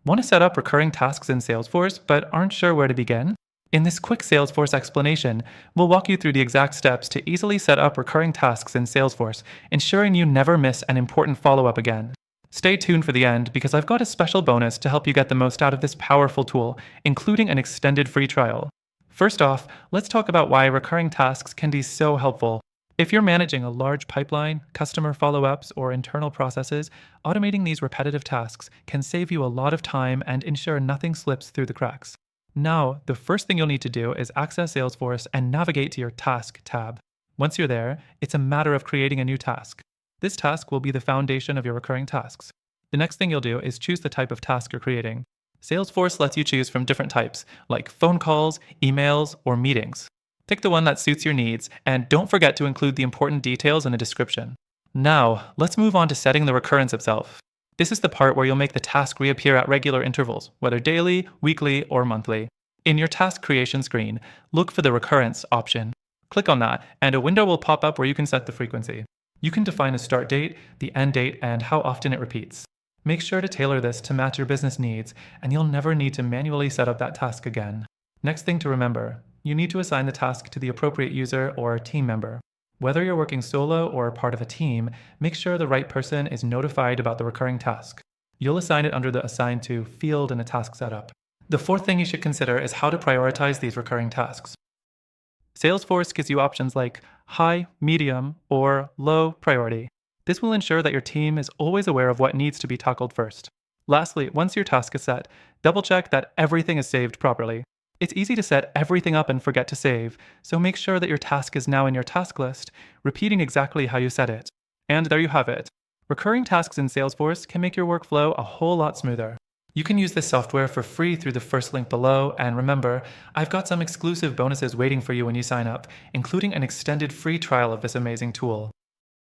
Want to set up recurring tasks in Salesforce but aren't sure where to begin? In this quick Salesforce explanation, we'll walk you through the exact steps to easily set up recurring tasks in Salesforce, ensuring you never miss an important follow-up again. Stay tuned for the end because I've got a special bonus to help you get the most out of this powerful tool, including an extended free trial. First off, let's talk about why recurring tasks can be so helpful. If you're managing a large pipeline, customer follow-ups, or internal processes, automating these repetitive tasks can save you a lot of time and ensure nothing slips through the cracks. Now, the first thing you'll need to do is access Salesforce and navigate to your Task tab. Once you're there, it's a matter of creating a new task. This task will be the foundation of your recurring tasks. The next thing you'll do is choose the type of task you're creating. Salesforce lets you choose from different types, like phone calls, emails, or meetings. Pick the one that suits your needs, and don't forget to include the important details in the description. Now, let's move on to setting the recurrence itself. This is the part where you'll make the task reappear at regular intervals, whether daily, weekly, or monthly. In your task creation screen, look for the recurrence option. Click on that, and a window will pop up where you can set the frequency. You can define a start date, the end date, and how often it repeats. Make sure to tailor this to match your business needs, and you'll never need to manually set up that task again. Next thing to remember, you need to assign the task to the appropriate user or team member. Whether you're working solo or part of a team, make sure the right person is notified about the recurring task. You'll assign it under the Assign To field in the task setup. The fourth thing you should consider is how to prioritize these recurring tasks. Salesforce gives you options like high, medium, or low priority. This will ensure that your team is always aware of what needs to be tackled first. Lastly, once your task is set, double-check that everything is saved properly. It's easy to set everything up and forget to save, so make sure that your task is now in your task list, repeating exactly how you set it. And there you have it. Recurring tasks in Salesforce can make your workflow a whole lot smoother. You can use this software for free through the first link below, and remember, I've got some exclusive bonuses waiting for you when you sign up, including an extended free trial of this amazing tool.